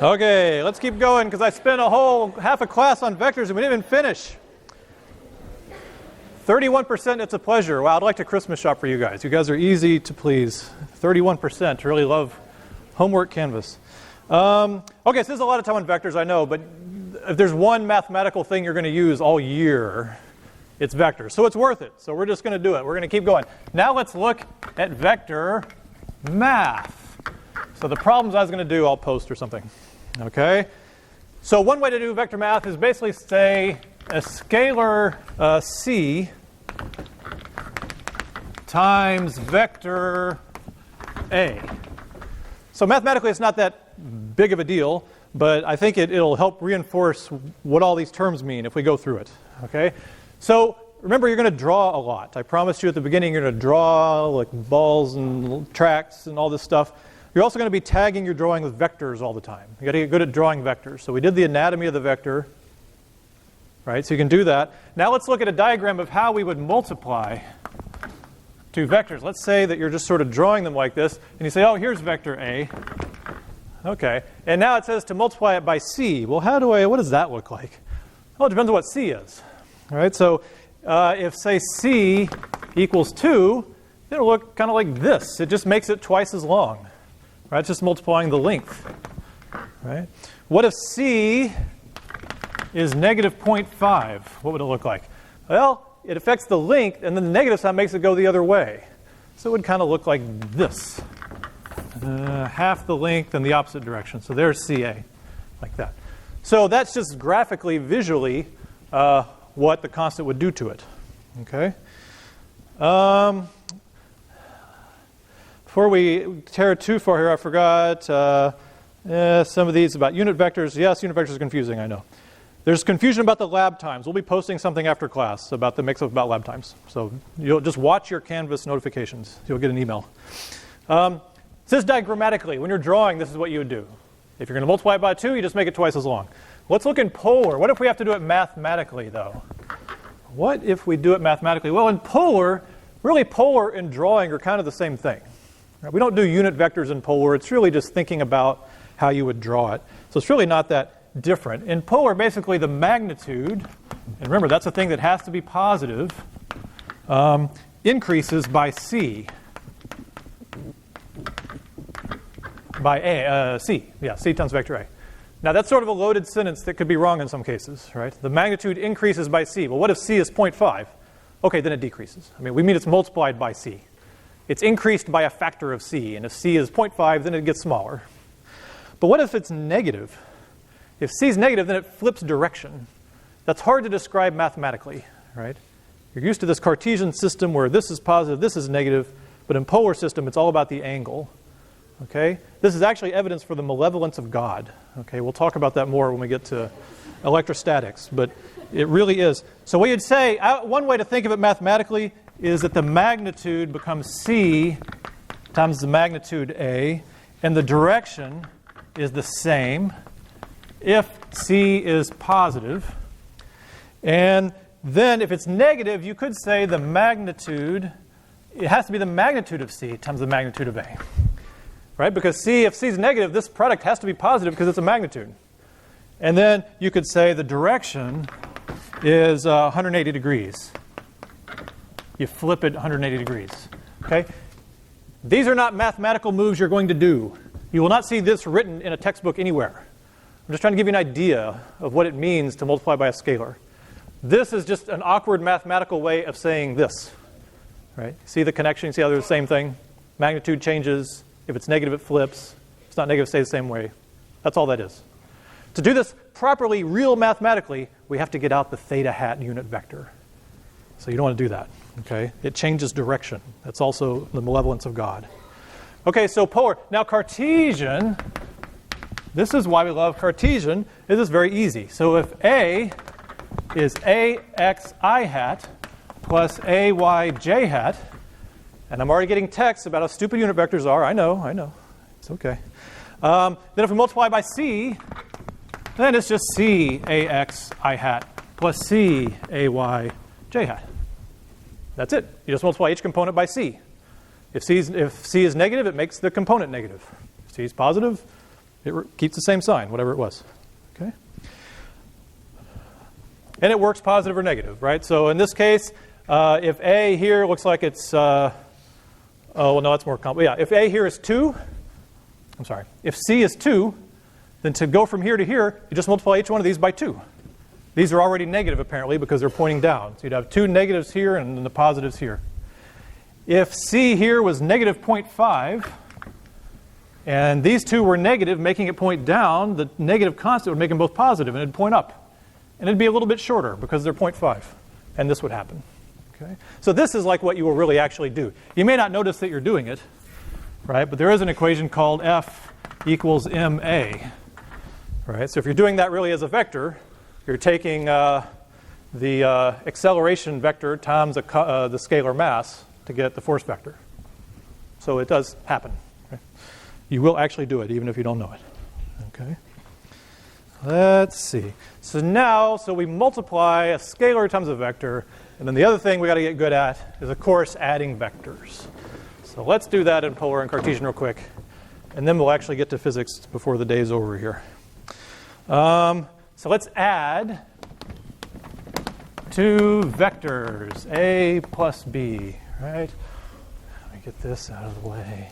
Okay, let's keep going because I spent a whole half a class on vectors and we didn't even finish. 31%, it's a pleasure. Wow, I'd like to Christmas shop for you guys. You guys are easy to please. 31%, really love homework canvas. Okay, so this is a lot of time on vectors, I know, but if there's one mathematical thing you're going to use all year, it's vectors. So it's worth it. So we're just going to do it. We're going to keep going. Now let's look at vector math. So the problems I was going to do, I'll post or something. Okay? So one way to do vector math is basically say a scalar c times vector a. So mathematically it's not that big of a deal, but I think it'll help reinforce what all these terms mean if we go through it. Okay? So remember, you're going to draw a lot. I promised you at the beginning you're going to draw like balls and tracks and all this stuff. You're also going to be tagging your drawing with vectors all the time. You've got to get good at drawing vectors. So we did the anatomy of the vector. Right? So you can do that. Now let's look at a diagram of how we would multiply two vectors. Let's say that you're just sort of drawing them like this, and you say, oh, here's vector A. Okay. And now it says to multiply it by C. Well, what does that look like? Well, it depends on what C is. All right? So if, say, C equals 2, it'll look kind of like this. It just makes it twice as long. Right? It's just multiplying the length. Right? What if C is negative 0.5? What would it look like? Well, it affects the length, and then the negative sign makes it go the other way. So it would kind of look like this. Half the length in the opposite direction. So there's CA, like that. So that's just graphically, visually, what the constant would do to it. Okay? Before we tear too far here, I forgot some of these about unit vectors. Yes, unit vectors are confusing, I know. There's confusion about the lab times. We'll be posting something after class about the mix-up about lab times. So you'll just watch your Canvas notifications. You'll get an email. This diagrammatically, when you're drawing, this is what you would do. If you're going to multiply it by 2, you just make it twice as long. Let's look in polar. What if we have to do it mathematically, though? What if we do it mathematically? Well, in polar, really polar and drawing are kind of the same thing. Right? We don't do unit vectors in polar. It's really just thinking about how you would draw it. So it's really not that different. In polar, basically the magnitude, and remember that's a thing that has to be positive, increases by C. By C. Yeah, C times vector A. Now that's sort of a loaded sentence that could be wrong in some cases, right? The magnitude increases by C. Well, what if C is 0.5? Okay, then it decreases. I mean, we mean it's multiplied by C. It's increased by a factor of C, and if C is 0.5, then it gets smaller. But what if it's negative? If C is negative, then it flips direction. That's hard to describe mathematically, right? You're used to this Cartesian system where this is positive, this is negative, but in polar system, it's all about the angle. Okay? This is actually evidence for the malevolence of God. Okay? We'll talk about that more when we get to electrostatics, but it really is. So what you'd say, one way to think of it mathematically is that the magnitude becomes C times the magnitude A, and the direction is the same if C is positive. And then if it's negative, you could say the magnitude, it has to be the magnitude of C times the magnitude of A. Right? Because if C is negative, this product has to be positive because it's a magnitude. And then you could say the direction is 180 degrees. You flip it 180 degrees. Okay? These are not mathematical moves you're going to do. You will not see this written in a textbook anywhere. I'm just trying to give you an idea of what it means to multiply by a scalar. This is just an awkward mathematical way of saying this. Right? See the connection? See how they're the same thing? Magnitude changes. If it's negative, it flips. If it's not negative, it stays the same way. That's all that is. To do this properly, real mathematically, we have to get out the theta hat unit vector. So you don't want to do that. Okay? It changes direction. That's also the malevolence of God. Okay, so polar. Now Cartesian, this is why we love Cartesian. This is very easy. So if A is AXI hat plus AYJ hat, and I'm already getting texts about how stupid unit vectors are. I know. It's okay. Then if we multiply by C, then it's just C AXI hat plus C AYJ hat. That's it. You just multiply each component by C. If C is negative, it makes the component negative. If C is positive, It keeps the same sign, whatever it was. Okay? And it works positive or negative, right? So in this case, if A here looks like it's, oh, well, no, that's more complicated. Yeah, if A here is 2, I'm sorry, if C is 2, then to go from here to here, you just multiply each one of these by 2. These are already negative, apparently, because they're pointing down. So you'd have 2 negatives here and then the positives here. If C here was negative 0.5, and these two were negative, making it point down, the negative constant would make them both positive, and it'd point up. And it'd be a little bit shorter because they're 0.5. And this would happen. Okay? So this is like what you will really actually do. You may not notice that you're doing it, right? But there is an equation called F equals ma. Right? So if you're doing that really as a vector, you're taking the acceleration vector times the scalar mass to get the force vector. So it does happen. Right? You will actually do it, even if you don't know it. Okay. Let's see. So now, we multiply a scalar times a vector, and then the other thing we got to get good at is, of course, adding vectors. So let's do that in polar and Cartesian real quick, and then we'll actually get to physics before the day's over here. So let's add 2 vectors, A plus B, right? Let me get this out of the way.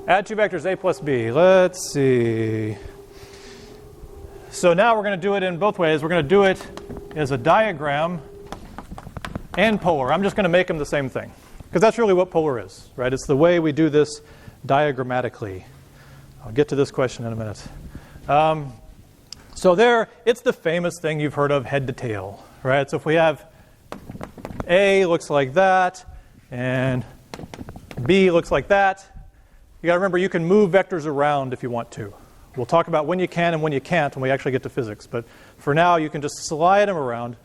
Add 2 vectors, A plus B. Let's see. So now we're going to do it in both ways. We're going to do it as a diagram and polar. I'm just going to make them the same thing, because that's really what polar is, right? It's the way we do this diagrammatically. I'll get to this question in a minute. So there, it's the famous thing you've heard of, head to tail, right? So if we have A looks like that, and B looks like that, you got to remember you can move vectors around if you want to. We'll talk about when you can and when you can't when we actually get to physics. But for now, you can just slide them around.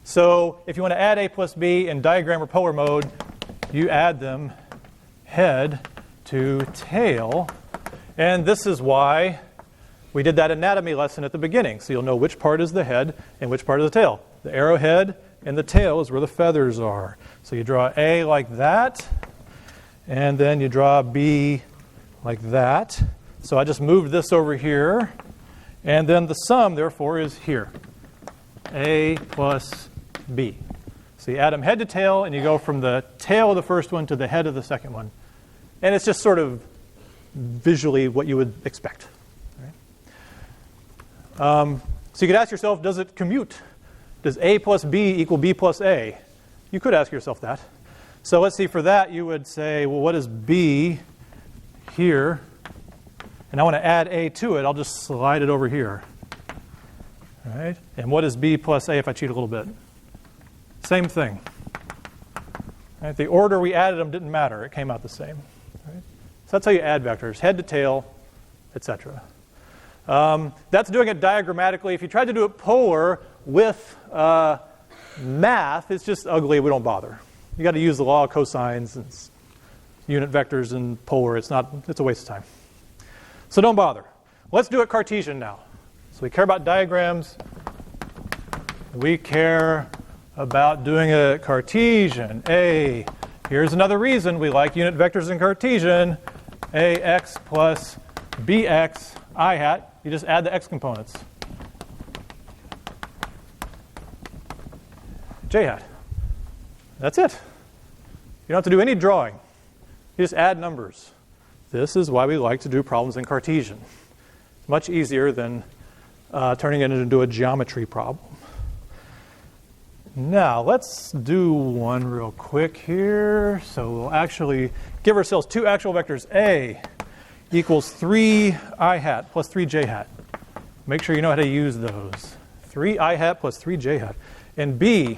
So if you want to add A plus B in diagram or polar mode, you add them head to tail. And this is why we did that anatomy lesson at the beginning. So you'll know which part is the head and which part is the tail. The arrowhead and the tail is where the feathers are. So you draw A like that, and then you draw B like that. So I just moved this over here, and then the sum, therefore, is here. A plus B. So you add them head to tail, and you go from the tail of the first one to the head of the second one. And it's just sort of visually what you would expect. Right? So you could ask yourself, does it commute? Does A plus B equal B plus A? You could ask yourself that. So let's see, for that you would say, well, what is B here? And I want to add A to it. I'll just slide it over here. All right? And what is B plus A if I cheat a little bit? Same thing. Right? The order we added them didn't matter. It came out the same. Right? So that's how you add vectors, head to tail, etc. That's doing it diagrammatically. If you tried to do it polar with math, it's just ugly. We don't bother. You got to use the law of cosines and unit vectors and polar. It's a waste of time. So don't bother. Let's do it Cartesian now. So we care about diagrams. We care about doing a Cartesian. Here's another reason we like unit vectors in Cartesian. AX plus BX I hat. You just add the x components. J hat. That's it. You don't have to do any drawing. You just add numbers. This is why we like to do problems in Cartesian. It's much easier than turning it into a geometry problem. Now, let's do one real quick here. So we'll actually give ourselves 2 actual vectors. A equals 3 I hat plus 3 j hat. Make sure you know how to use those. 3 I hat plus 3 j hat. And B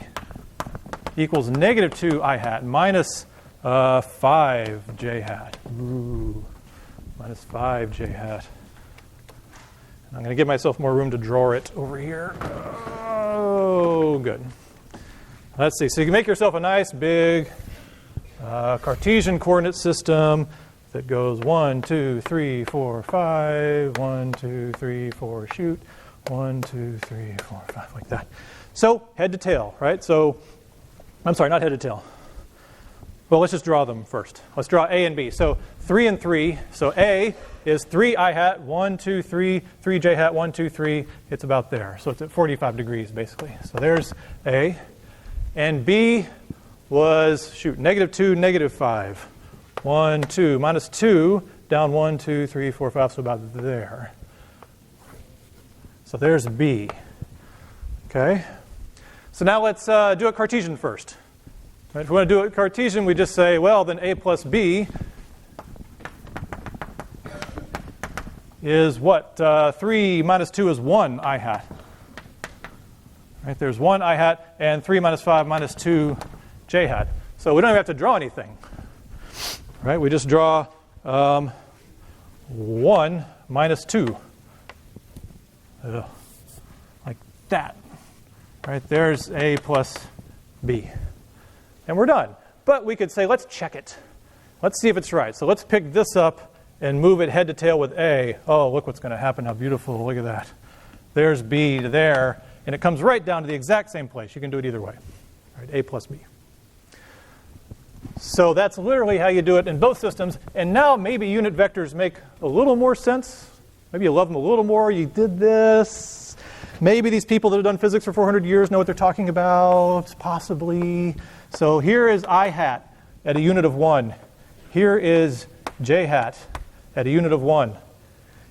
equals negative 2 I hat minus 5 j hat. Ooh, minus 5 j hat. I'm going to give myself more room to draw it over here. Oh, good. Let's see. So you can make yourself a nice big Cartesian coordinate system that goes 1, 2, 3, 4, 5, 1, 2, 3, 4, shoot, 1, 2, 3, 4, 5, like that. So head to tail, right? So I'm sorry, not head to tail. Well, let's just draw them first. Let's draw A and B. So 3 and 3. So A is 3 I hat, 1, 2, 3, 3 j hat, 1, 2, 3. It's about there. So it's at 45 degrees, basically. So there's A. And B was, negative 2, negative 5. 1, 2, minus 2, down 1, 2, 3, 4, 5, so about there. So there's B. Okay? So now let's do it Cartesian first. Right, if we want to do it Cartesian, we just say, well, then A plus B is what? 3 minus 2 is 1 I hat. Right, there's 1 I hat, and 3 minus 5 minus 2 j hat. So we don't even have to draw anything. Right, we just draw 1 minus 2. Like that. Right, there's A plus B. And we're done. But we could say, let's check it. Let's see if it's right. So let's pick this up and move it head to tail with A. Oh, look what's going to happen. How beautiful. Look at that. There's B to there. And it comes right down to the exact same place. You can do it either way. Right, A plus B. So that's literally how you do it in both systems. And now maybe unit vectors make a little more sense. Maybe you love them a little more. You did this. Maybe these people that have done physics for 400 years know what they're talking about. Possibly. So here is I hat at a unit of 1. Here is j hat at a unit of 1.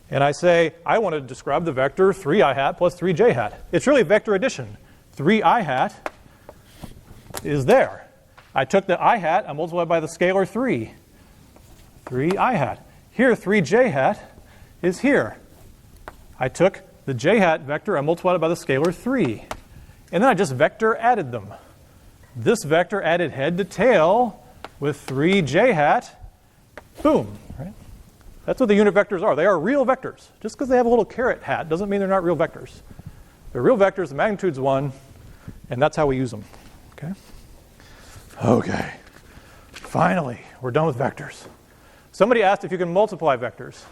And I say, I want to describe the vector 3i hat plus 3j hat. It's really vector addition. 3i hat is there. I took the I hat, I multiplied by the scalar 3. 3I hat. Here, 3j hat is here. I took the j hat vector, I multiplied it by the scalar 3. And then I just vector added them. This vector added head to tail with 3j hat. Boom. Right? That's what the unit vectors are. They are real vectors. Just because they have a little caret hat doesn't mean they're not real vectors. They're real vectors, the magnitude's 1, and that's how we use them. Okay? Okay. Finally, we're done with vectors. Somebody asked if you can multiply vectors.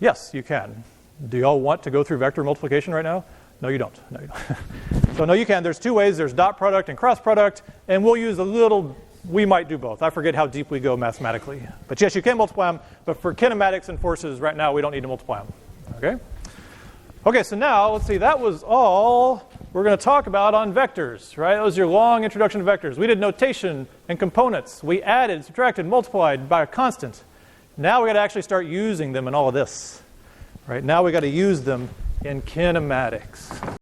Yes, you can. Do you all want to go through vector multiplication right now? No, you don't. No, you don't. So no, you can. There's two ways. There's dot product and cross product, and we'll use a little, we might do both. I forget how deep we go mathematically. But yes, you can multiply them, but for kinematics and forces right now, we don't need to multiply them. Okay? Okay, so now, let's see, that was all we're going to talk about on vectors, right? That was your long introduction to vectors. We did notation and components. We added, subtracted, multiplied by a constant. Now we got to actually start using them in all of this. Right? Now we got to use them in kinematics.